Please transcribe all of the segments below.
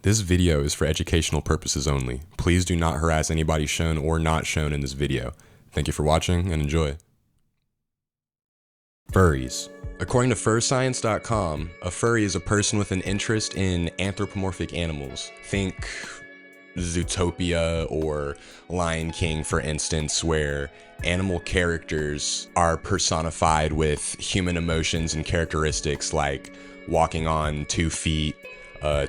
This video is for educational purposes only. Please do not harass anybody shown or not shown in this video. Thank you for watching and enjoy. Furries. According to furscience.com, a furry is a person with an interest in anthropomorphic animals. Think Zootopia or Lion King, for instance, where animal characters are personified with human emotions and characteristics like walking on 2 feet,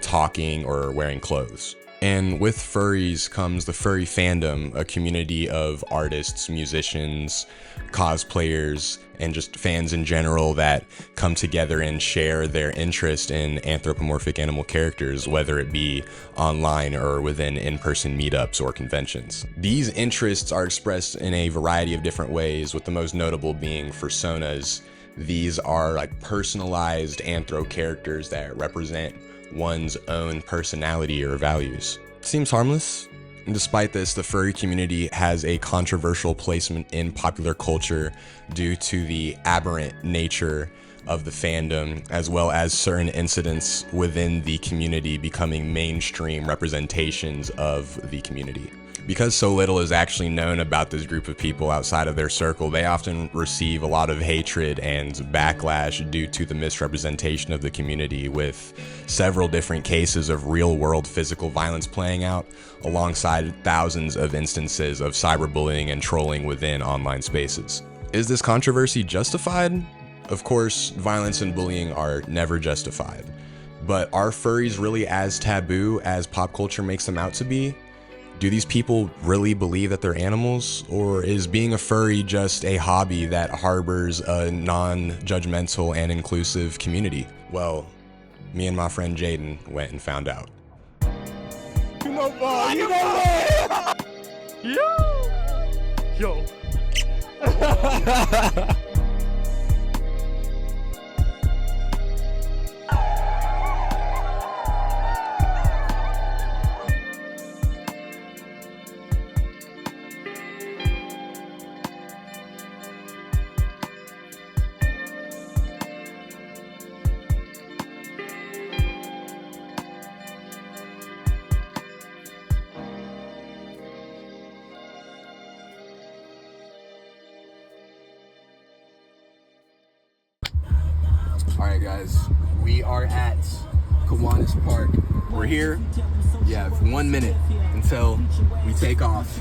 talking, or wearing clothes. And with furries comes the furry fandom, a community of artists, musicians, cosplayers, and just fans in general that come together and share their interest in anthropomorphic animal characters, whether it be online or within in-person meetups or conventions. These interests are expressed in a variety of different ways, with the most notable being fursonas. These are like personalized anthro characters that represent one's own personality or values. Seems harmless. And despite this, the furry community has a controversial placement in popular culture due to the aberrant nature of the fandom, as well as certain incidents within the community becoming mainstream representations of the community. Because so little is actually known about this group of people outside of their circle, they often receive a lot of hatred and backlash due to the misrepresentation of the community, with several different cases of real-world physical violence playing out, alongside thousands of instances of cyberbullying and trolling within online spaces. Is this controversy justified? Of course, violence and bullying are never justified. But are furries really as taboo as pop culture makes them out to be? Do these people really believe that they're animals, or is being a furry just a hobby that harbors a non-judgmental and inclusive community? Well, me and my friend Jaden went and found out. Yo. Alright guys, we are at Kiwanis Park. We're here, for 1 minute until we take off.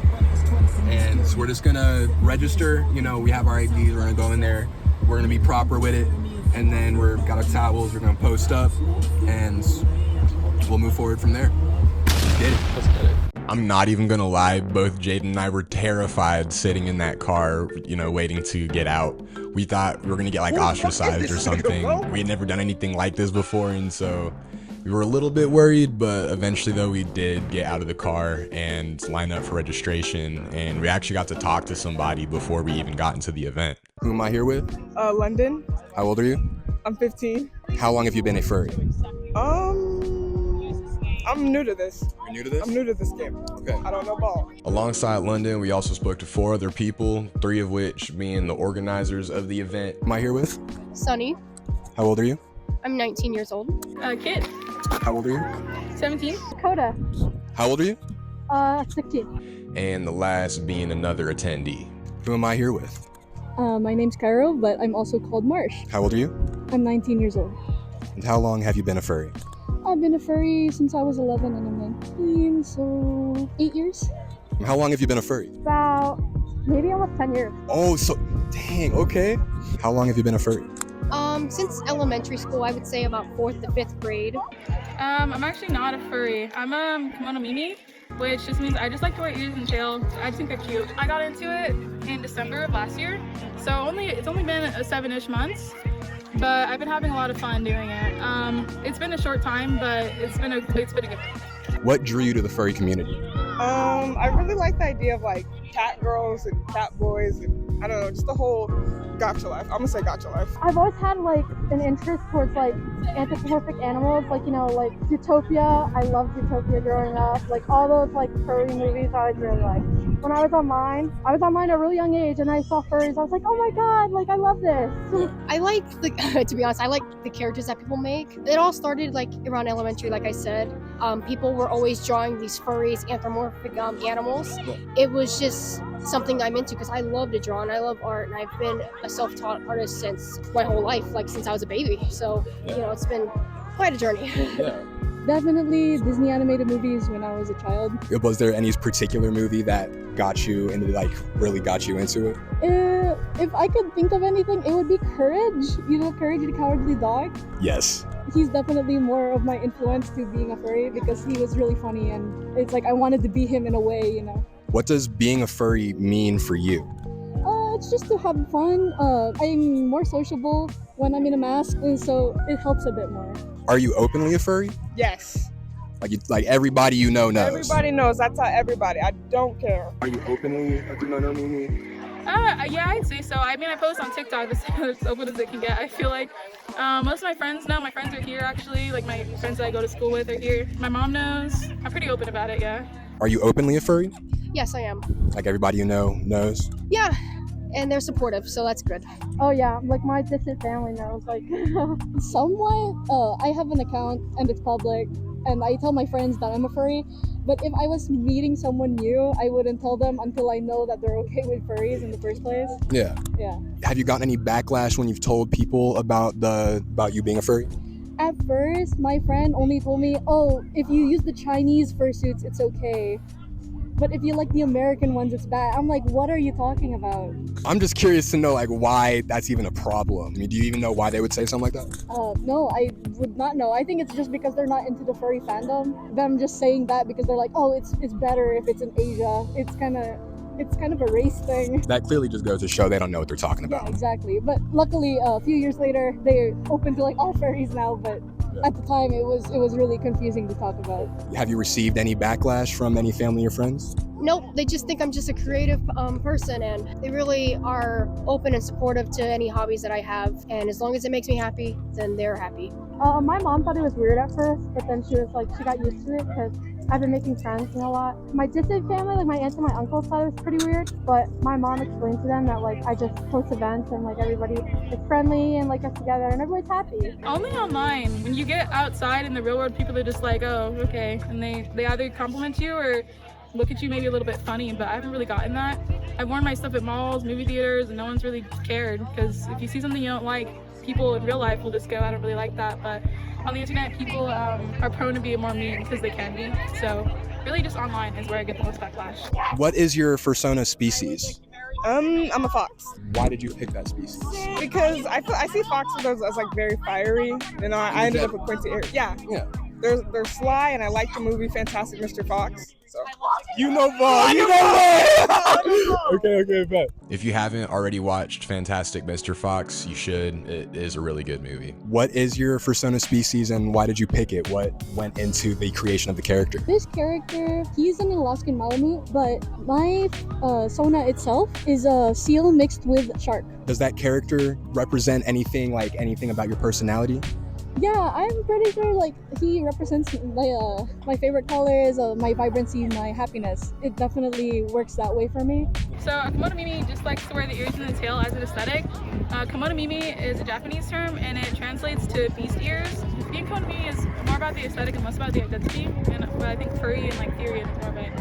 And so we're just gonna register, we have our IDs, we're gonna go in there, we're gonna be proper with it, and then we've got our towels, we're gonna post up, and we'll move forward from there. Let's get it. I'm not even gonna lie, both Jaden and I were terrified sitting in that car, waiting to get out. We thought we were gonna get like ostracized or something. We had never done anything like this before, and so we were a little bit worried, but eventually though we did get out of the car and line up for registration, and we actually got to talk to somebody before we even got into the event. Who am I here with? London. How old are you? I'm 15. How long have you been a furry? I'm new to this. You're new to this? I'm new to this game. Okay. I don't know ball. Alongside London, we also spoke to 4 other people, 3 of which being the organizers of the event. Am I here with? Sunny. How old are you? I'm 19 years old. Kit. How old are you? 17. Dakota. How old are you? 16. And the last being another attendee. Who am I here with? My name's Cairo, but I'm also called Marsh. How old are you? I'm 19 years old. And how long have you been a furry? I've been a furry since I was 11 and I'm 19, so 8 years. And how long have you been a furry? About maybe almost 10 years. Oh, so dang, okay. How long have you been a furry? Since elementary school, I would say about 4th to 5th grade. I'm actually not a furry. I'm a kimono mimi, which just means I just like to wear ears and tails. I just think they're cute. I got into it in December of last year, so it's only been 7-ish months, but I've been having a lot of fun doing it. It's been a short time, but it's been a good thing. What drew you to the furry community? I really like the idea of like cat girls and cat boys, and I don't know, just the whole gotcha life. I'm gonna say gotcha life. I've always had like an interest towards like anthropomorphic animals, like, you know, like Zootopia. I loved Zootopia growing up. Like all those like furry movies I was really like. When I was online at a really young age and I saw furries, I was like, oh my god, like I love this. I like the, to be honest, I like the characters that people make. It all started like around elementary, like I said. People were always drawing these furries, anthropomorphic animals. It was just something I'm into because I love to draw and I love art, and I've been a self-taught artist since my whole life, like since I was a baby. So, you know, it's been quite a journey. Definitely Disney animated movies when I was a child. Was there any particular movie that got you into, like, really got you into it? If I could think of anything, it would be Courage. You know, Courage the Cowardly Dog? Yes. He's definitely more of my influence to being a furry because he was really funny and it's like I wanted to be him in a way, you know. What does being a furry mean for you? It's just to have fun. I'm more sociable when I'm in a mask, and so it helps a bit more. Are you openly a furry? Yes. Like everybody you know knows. Everybody knows. I tell everybody. I don't care. Are you openly a Mimi? Yeah, I'd say so. I mean, I post on TikTok as open as it can get. I feel like most of my friends know. My friends are here, actually. Like, my friends that I go to school with are here. My mom knows. I'm pretty open about it, yeah. Are you openly a furry? Yes, I am. Like everybody you know knows? Yeah, and they're supportive, so that's good. Oh yeah, like my distant family knows, like somewhat. I have an account and it's public, and I tell my friends that I'm a furry. But if I was meeting someone new, I wouldn't tell them until I know that they're okay with furries in the first place. Yeah. Yeah. Have you gotten any backlash when you've told people about you being a furry? At first, my friend only told me, oh, if you use the Chinese fursuits, it's okay. But if you like the American ones, it's bad. I'm like, what are you talking about? I'm just curious to know, like, why that's even a problem. I mean, do you even know why they would say something like that? No, I would not know. I think it's just because they're not into the furry fandom. Them just saying that because they're like, oh, it's better if it's in Asia. It's kind of a race thing. That clearly just goes to show they don't know what they're talking about. Yeah, exactly. But luckily, a few years later, they're open to like all furries now. But at the time, it was really confusing to talk about. Have you received any backlash from any family or friends? Nope, they just think I'm just a creative person, and they really are open and supportive to any hobbies that I have. And as long as it makes me happy, then they're happy. My mom thought it was weird at first, but then she got used to it because I've been making friends a lot. My distant family, like my aunts and my uncles, thought it was pretty weird, but my mom explained to them that like I just host events and like everybody is friendly and like gets together and everybody's happy. Only online. When you get outside in the real world, people are just like, oh, okay. And they either compliment you or look at you maybe a little bit funny, but I haven't really gotten that. I've worn my stuff at malls, movie theaters, and no one's really cared, because if you see something you don't like, people in real life will just go, I don't really like that. But on the internet, people are prone to be more mean because they can be. So really just online is where I get the most backlash. What is your fursona species? I'm a fox. Why did you pick that species? Because I see foxes as like very fiery. You know, I ended up with pointy ears. Yeah. They're sly, and I like the movie Fantastic Mr. Fox. So You know ball. Okay, bet. If you haven't already watched Fantastic Mr. Fox, you should. It is a really good movie. What is your fursona species and why did you pick it? What went into the creation of the character? This character, he's an Alaskan Malamute, but my Sona itself is a seal mixed with shark. Does that character represent anything about your personality? Yeah, I'm pretty sure like he represents my favorite colors, my vibrancy, my happiness. It definitely works that way for me. So a Komodo Mimi just likes to wear the ears and the tail as an aesthetic. Komodo Mimi is a Japanese term, and it translates to beast ears. Being Komodo Mimi is more about the aesthetic and less about the identity, but I think furry and like theory is more of it.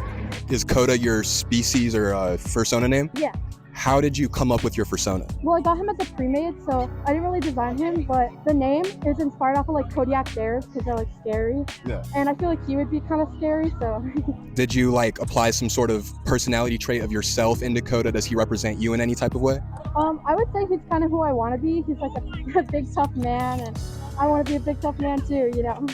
Is Coda your species or fursona name? Yeah. How did you come up with your fursona? Well, I got him at the pre-made, so I didn't really design him, but the name is inspired off of like Kodiak bears because they're like scary. Yeah. And I feel like he would be kind of scary, so. Did you like apply some sort of personality trait of yourself into Coda? Does he represent you in any type of way? I would say he's kind of who I want to be. He's like a big tough man, and I want to be a big tough man too, you know.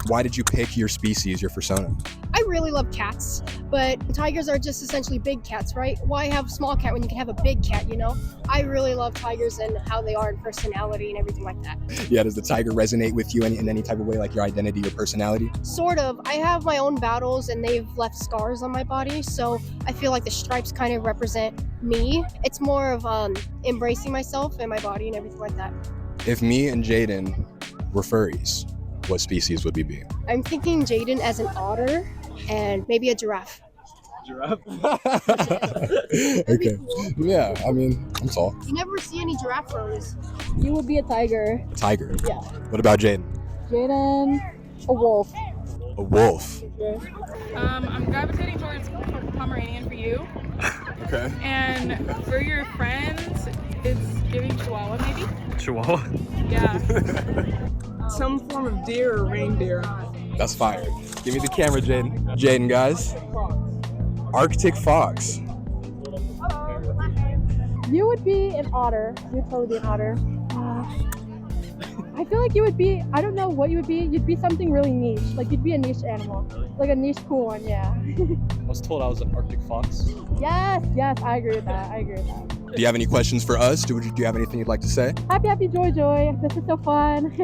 Why did you pick your species, your fursona? I really love cats, but tigers are just essentially big cats, right? Why have a small cat when you can have a big cat, you know? I really love tigers and how they are in personality and everything like that. Yeah, does the tiger resonate with you in any type of way, like your identity or personality? Sort of. I have my own battles and they've left scars on my body, so I feel like the stripes kind of represent me. It's more of embracing myself and my body and everything like that. If me and Jaden we're furries, what species would we be? I'm thinking Jaden as an otter and maybe a giraffe. Giraffe? Okay. Yeah, I mean, I'm tall. You never see any giraffe furries. You would be a tiger. A tiger. Yeah. What about Jaden? Jaden, a wolf. A wolf. I'm gravitating towards Pomeranian for you. Okay. And for your friends, it's giving Chihuahua maybe? Chihuahua? Yeah. Some form of deer or reindeer. That's fire. Give me the camera, Jaden. Jaden, guys. Arctic fox. You would be an otter. You'd totally be an otter. I feel like you would be, I don't know what you would be. You'd be something really niche. Like you'd be a niche animal. Like a niche cool one, yeah. I was told I was an Arctic fox. Yes, I agree with that. Do you have any questions for us? Do you have anything you'd like to say? Happy, joy. This is so fun.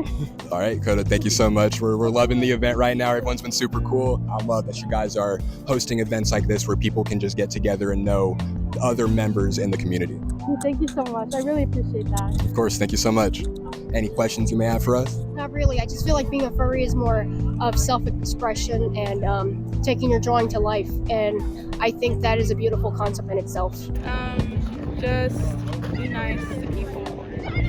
All right, Coda, thank you so much. We're loving the event right now. Everyone's been super cool. I love that you guys are hosting events like this where people can just get together and know other members in the community. Thank you so much. I really appreciate that. Of course, thank you so much. Any questions you may have for us? Not really. I just feel like being a furry is more of self-expression and taking your drawing to life. And I think that is a beautiful concept in itself. Just be nice to people.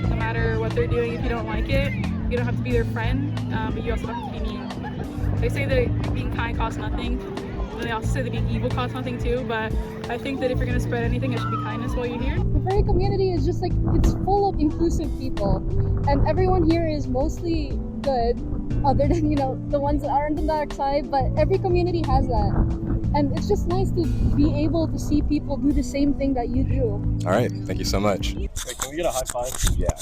No matter what they're doing, if you don't like it, you don't have to be their friend, but you also don't have to be mean. They say that being kind costs nothing. And they also say that being evil costs nothing too, but I think that if you're going to spread anything, it should be kindness while you're here. The furry community is just like, it's full of inclusive people. And everyone here is mostly good, other than, the ones that are on the dark side, but every community has that. And it's just nice to be able to see people do the same thing that you do. All right, thank you so much. Wait, can we get a high five? Yeah.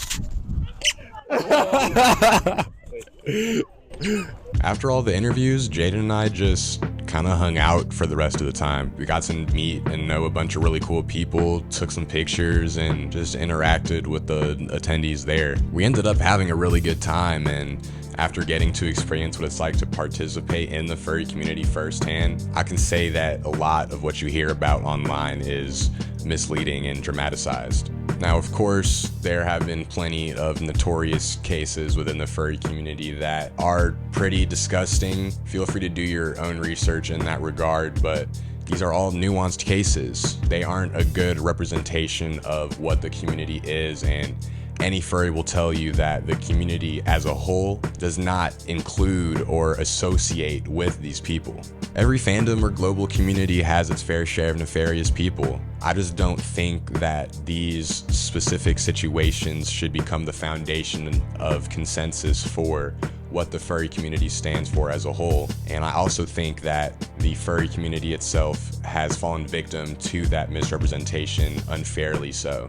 After all the interviews, Jaden and I just kind of hung out for the rest of the time. We got to meet and know a bunch of really cool people, took some pictures, and just interacted with the attendees there. We ended up having a really good time, and after getting to experience what it's like to participate in the furry community firsthand, I can say that a lot of what you hear about online is misleading and dramatized. Now, of course, there have been plenty of notorious cases within the furry community that are pretty disgusting. Feel free to do your own research in that regard, but these are all nuanced cases. They aren't a good representation of what the community is, and any furry will tell you that the community as a whole does not include or associate with these people. Every fandom or global community has its fair share of nefarious people. I just don't think that these specific situations should become the foundation of consensus for what the furry community stands for as a whole. And I also think that the furry community itself has fallen victim to that misrepresentation unfairly so.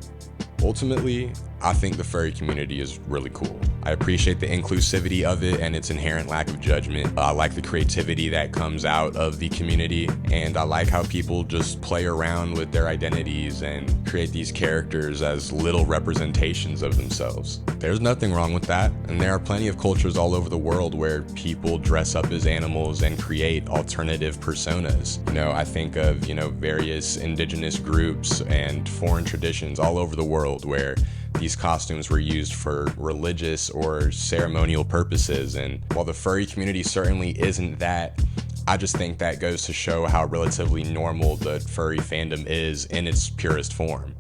Ultimately, I think the furry community is really cool. I appreciate the inclusivity of it and its inherent lack of judgment. I like the creativity that comes out of the community, and I like how people just play around with their identities and create these characters as little representations of themselves. There's nothing wrong with that, and there are plenty of cultures all over the world where people dress up as animals and create alternative personas. I think of, various indigenous groups and foreign traditions all over the world where these costumes were used for religious or ceremonial purposes. And while the furry community certainly isn't that, I just think that goes to show how relatively normal the furry fandom is in its purest form.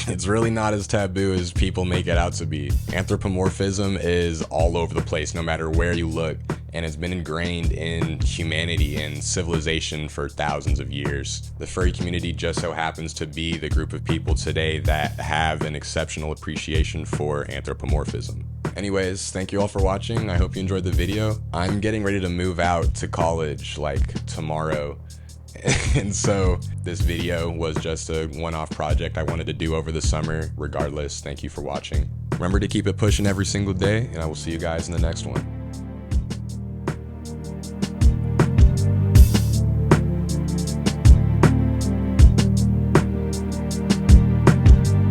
It's really not as taboo as people make it out to be. Anthropomorphism is all over the place, no matter where you look, and it's been ingrained in humanity and civilization for thousands of years. The furry community just so happens to be the group of people today that have an exceptional appreciation for anthropomorphism. Anyways, thank you all for watching. I hope you enjoyed the video. I'm getting ready to move out to college like tomorrow. And so this video was just a one-off project I wanted to do over the summer. Regardless, thank you for watching. Remember to keep it pushing every single day, and I will see you guys in the next one.